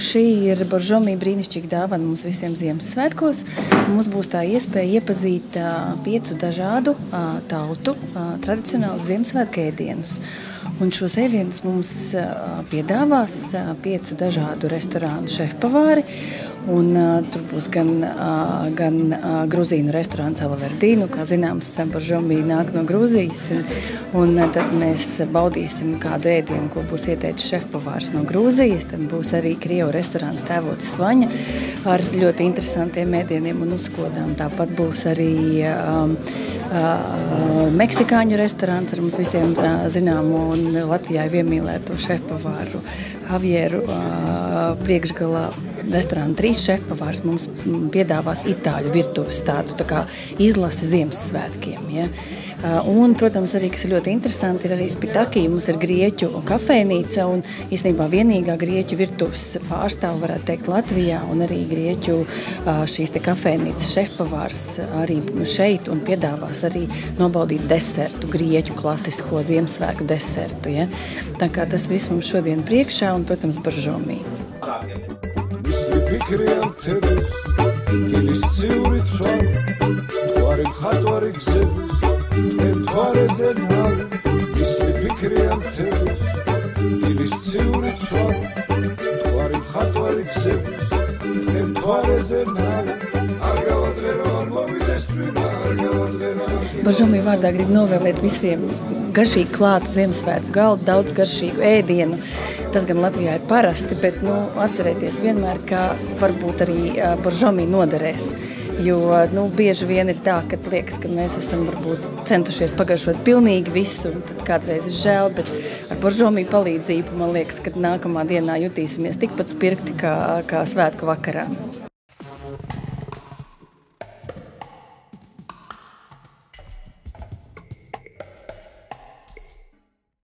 Šī ir Boržomī brīnišķīga dāvana mums visiem Ziemassvētkos. Mums būs tā iespēja iepazīt 5 dažādu tautu tradicionālus Ziemassvētku ēdienus. Un šos ēdienus mums piedāvās 5 dažādu restorānu šefpavāri. Un tur būs gan gruzīnu restorāns Alaverdīnu, kā zināms, Boržomī nāk no Grūzijas. Un tad mēs baudīsim kādu ēdienu, ko būs ieteicis šefpavārs no Grūzijas. Tad būs arī Krievu restorāns Tēvotis Vaņa ar ļoti interesantiem ēdieniem un uzkodām. Tāpat būs arī meksikāņu restorāns ar mums visiem zināmu un Latvijā iemīlēto šefpavāru Javieru priekšgalā. Restorāna 3 šefpavārs mums piedāvās itāļu virtuves tādu tā kā izlasi Ziemassvētkiem. Ja? Un, protams, arī, kas ir ļoti interesanti, ir arī Spitaki. Mums ir grieķu kafejnīca un īstenībā vienīgā grieķu virtuves pārstāva, varētu teikt, Latvijā, un arī grieķu šīs te kafejnīcas šefpavārs arī šeit un piedāvās arī nobaudīt desertu, grieķu klasisko Ziemassvētku desertu. Ja? Tā kā tas viss mums šodien priekšā un, protams, Boržomī. ფიქრიან თებებს, დილის ციური ცვალი, მთვარი მხატვარი გზების, თქვენ მთვარეზე ნავი. მისლი ფიქრიან თებებს, დილის ციური ცვალი, მთვარი მხატვარი გზების, თქვენ მთვარეზე ნავი. არ გავადღერო, არ მოვიდეს წვიმა, არ გავადღერო. Boržomī vārdā grib novēlēt visiem garšīgi klātu Ziemassvētku galdu, daudz garšīgu ēdienu. Tas gan Latvijā ir parasti, bet atcerēties vienmēr, ka varbūt arī Boržomī noderēs. Jo bieži vien ir tā, ka liekas, ka mēs esam varbūt centušies pagaršot pilnīgi visu, un tad kādreiz ir žēl, bet ar Boržomī palīdzību man liekas, ka nākamā dienā jutīsimies tikpat spirkti kā svētku vakarā.